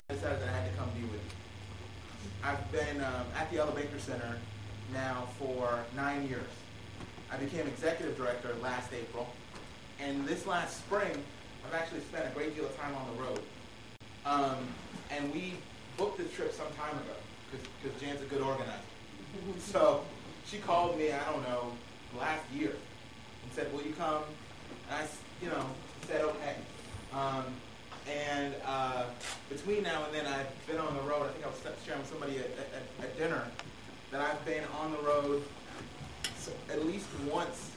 I decided that I had to come be with you. I've been at the Ella Baker Center now for 9 years. I became executive director last April, and this last spring, I've actually spent a great deal of time on the road. And we booked this trip some time ago, because Jan's a good organizer. So she called me, I don't know, last year, and said, will you come? And I, said okay. Between now and then, I've been on the road. I think I was sharing with somebody at dinner that I've been on the road at least once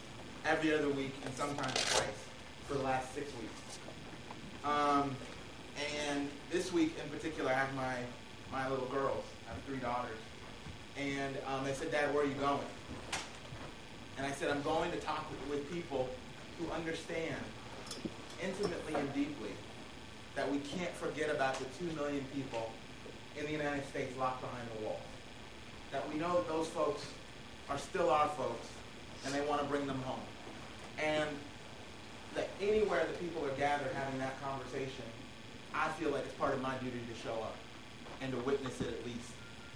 every other week, and sometimes twice for the last 6 weeks. And this week in particular, I have my little girls. I have 3 daughters. And they said, Dad, where are you going? And I said, I'm going to talk with people who understand intimately and deeply that we can't forget about the 2 million people in the United States locked behind the walls. That we know that those folks are still our folks, and they want to bring them home. And that anywhere that people are gathered having that conversation, I feel like it's part of my duty to show up and to witness it at least.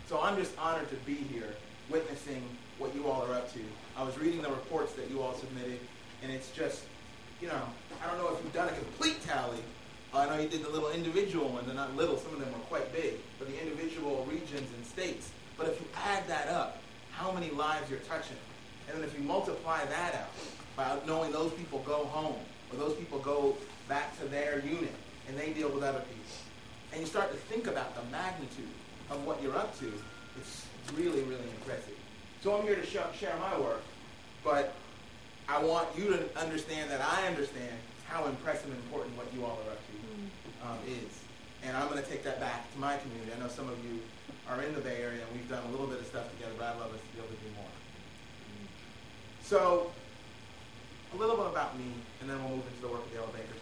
So I'm just honored to be here witnessing what you all are up to. I was reading the reports that you all submitted, and it's just, I don't know if you've done a complete tally. I know you did the little individual ones. They're not little. Some of them were quite big. But the individual regions and states. But if you add that up, how many lives you're touching? And then if you multiply that out by knowing those people go home, or those people go back to their unit, and they deal with other people, and you start to think about the magnitude of what you're up to, it's really, really impressive. So I'm here to share my work, but I want you to understand that I understand how impressive and important what you all are up to is. And I'm going to take that back to my community. I know some of you are in the Bay Area, and we've done a little bit of stuff together, but I'd love us to be able to do more. So, a little bit about me, and then we'll move into the work of the Ella Baker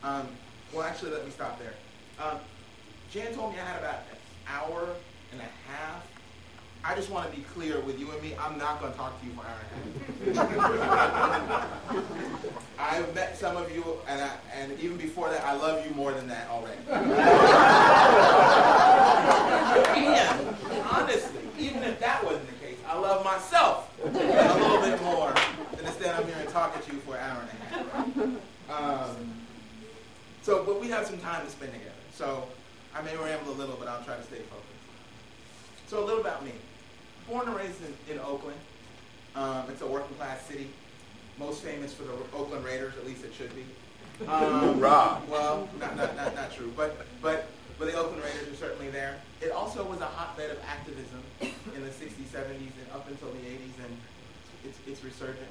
Center. Well, actually, let me stop there. Jan told me I had about an hour and a half. I just want to be clear with you and me, I'm not going to talk to you for an hour and a half. I've met some of you, and even before that, I love you more than that already. And honestly, even if that wasn't the case, I love myself a little bit more than to stand up here and talk at you for an hour and a half. But we have some time to spend together. So I may ramble a little, but I'll try to stay focused. So a little about me. Born and raised in Oakland. It's a working class city. Most famous for the Oakland Raiders, at least it should be. Well, not true, but the Oakland Raiders are certainly there. It also was a hotbed of activism in the 60s, 70s, and up until the 80s, and it's resurgent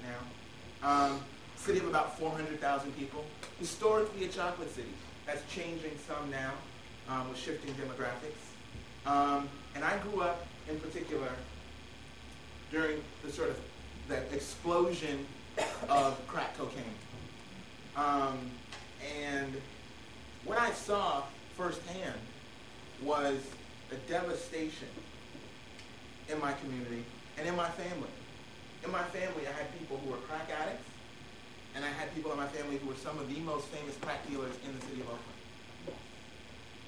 now. City of about 400,000 people. Historically a chocolate city. That's changing some now with shifting demographics. And I grew up, in particular, during the explosion of crack cocaine. And what I saw firsthand was the devastation in my community and in my family. In my family, I had people who were crack addicts, and I had people in my family who were some of the most famous crack dealers in the city of Oakland.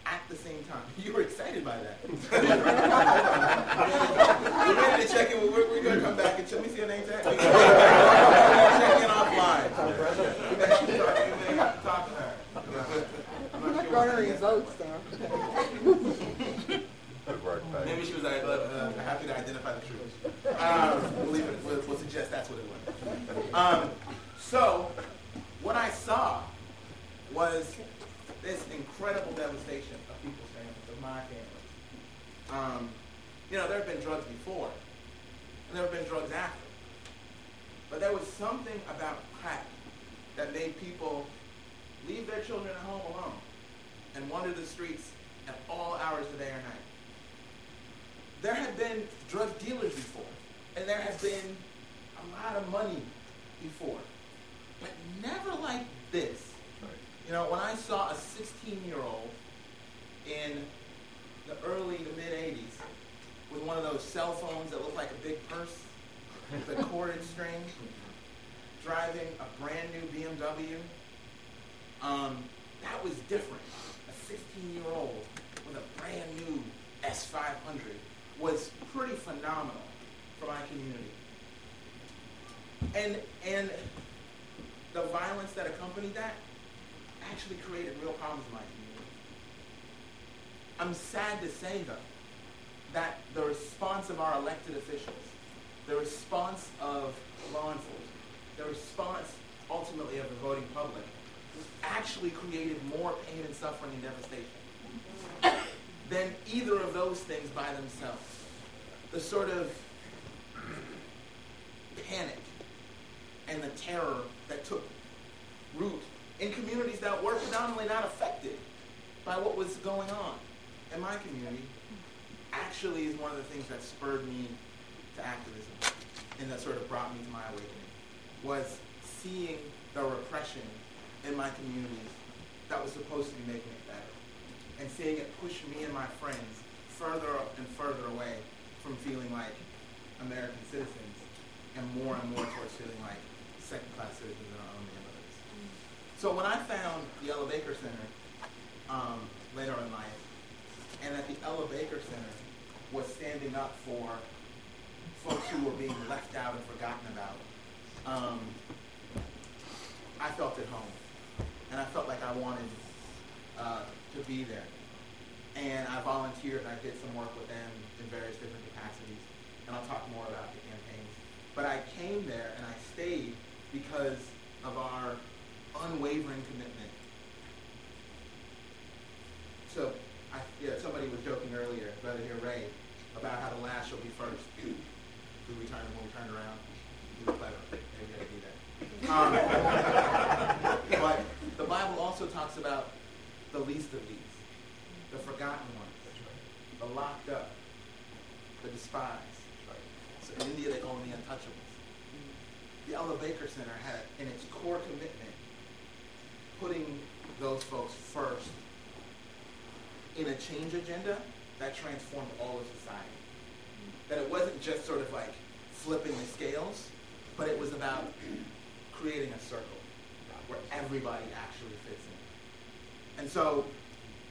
At the same time. You were excited by that. We're ready to check in. We're going to come back and let me see your name tag. We're going to check in offline. Talk to her. I'm not garnering votes, though. Maybe she was happy to identify the truth. We'll leave it. We'll suggest that's what it was. So, what I saw was this incredible devastation of people's families, of my family. There have been drugs before, and there have been drugs after. But there was something about crack that made people leave their children at home alone and wander the streets at all hours of the day or night. There have been drug dealers before, and there has been a lot of money before, but never like this. When I saw a 16-year-old in the early to mid-'80s with one of those cell phones that looked like a big purse with a corded string, driving a brand new BMW, that was different. A 15-year-old with a brand new S500 was pretty phenomenal for my community. And the violence that accompanied that actually created real problems in my community. I'm sad to say, though, that the response of our elected officials, the response of law enforcement, the response ultimately of the voting public actually created more pain and suffering and devastation than either of those things by themselves. The sort of panic and the terror that took root in communities that were predominantly not affected by what was going on in my community actually is one of the things that spurred me to activism and that sort of brought me to my awakening, was seeing the repression in my communities that was supposed to be making it better, and seeing it push me and my friends further and further away from feeling like American citizens and more towards feeling like second-class citizens in our own neighborhoods. So when I found the Ella Baker Center later in life, and that the Ella Baker Center was standing up for folks who were being left out and forgotten about, I felt at home. And I felt like I wanted to be there. And I volunteered and I did some work with them in various different capacities. And I'll talk more about the campaigns. But I came there and I stayed because of our unwavering commitment. So somebody was joking earlier, Brother here, Ray, about how the last shall be first. When we turned around, we were clever. Maybe I could do that. But the Bible also talks about the least of these, the forgotten ones, the locked up, the despised. So in India, they call them the untouchables. The Ella Baker Center had, in its core commitment, putting those folks first in a change agenda that transformed all of society. That it wasn't just sort of like flipping the scales, but it was about creating a circle where everybody actually fits in. And so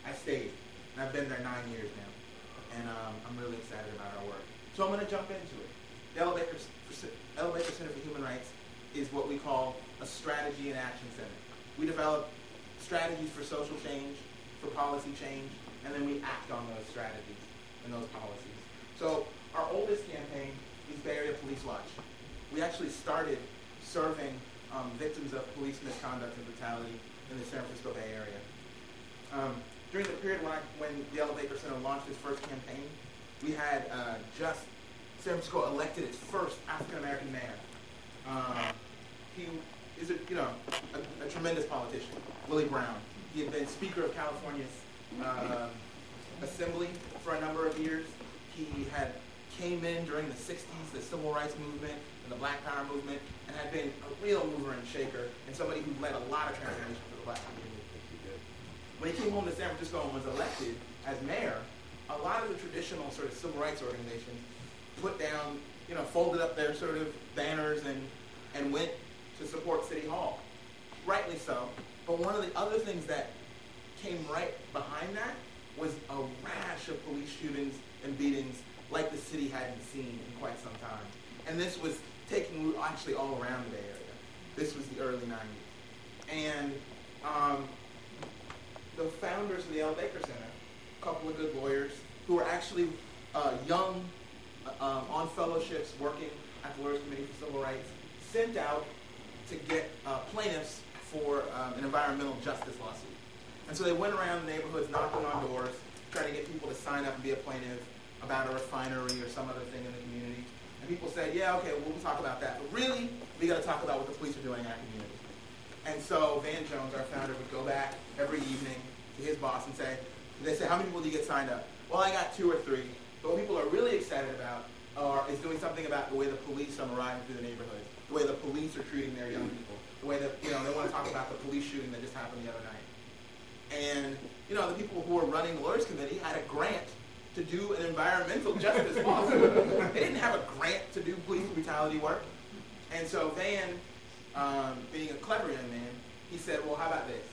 I stayed, and I've been there 9 years now, and I'm really excited about our work. So I'm going to jump into it. The Ella Baker Center for Human Rights is what we call a strategy and action center. We develop strategies for social change, for policy change, and then we act on those strategies and those policies. So our oldest campaign is Bay Area Police Watch. We actually started serving victims of police misconduct and brutality in the San Francisco Bay Area. During the period when the Ella Baker Center launched its first campaign, we had just San Francisco elected its first African-American mayor. He is a tremendous politician, Willie Brown. He had been Speaker of California's Assembly for a number of years. He came in during the 60s, the Civil Rights Movement and the Black Power movement, and had been a real mover and shaker and somebody who led a lot of transformation for the Black community. When he came home to San Francisco and was elected as mayor, a lot of the traditional sort of civil rights organizations put down, folded up their sort of banners and went to support City Hall. Rightly so. But one of the other things that came right behind that was a rash of police shootings and beatings like the city hadn't seen in quite some time. And this was taking root actually all around the Bay Area. This was the early 90s. And the founders of the Ella Baker Center, a couple of good lawyers who were actually young, on fellowships, working at the Lawyers Committee for Civil Rights, sent out to get plaintiffs for an environmental justice lawsuit. And so they went around the neighborhoods, knocking on doors, trying to get people to sign up and be a plaintiff about a refinery or some other thing in the community. And people said, yeah, okay, we'll talk about that. But really, we got to talk about what the police are doing in our community. And so Van Jones, our founder, would go back every evening to his boss and they say, how many people do you get signed up? Well, I got 2 or 3. But what people are really excited about is doing something about the way the police are arriving through the neighborhoods, the way the police are treating their young people, the way that, they want to talk about the police shooting that just happened the other night. And, the people who were running the Lawyers Committee had a grant to do an environmental justice lawsuit. They didn't have a grant to do police brutality work. And so Van, being a clever young man, he said, well, how about this?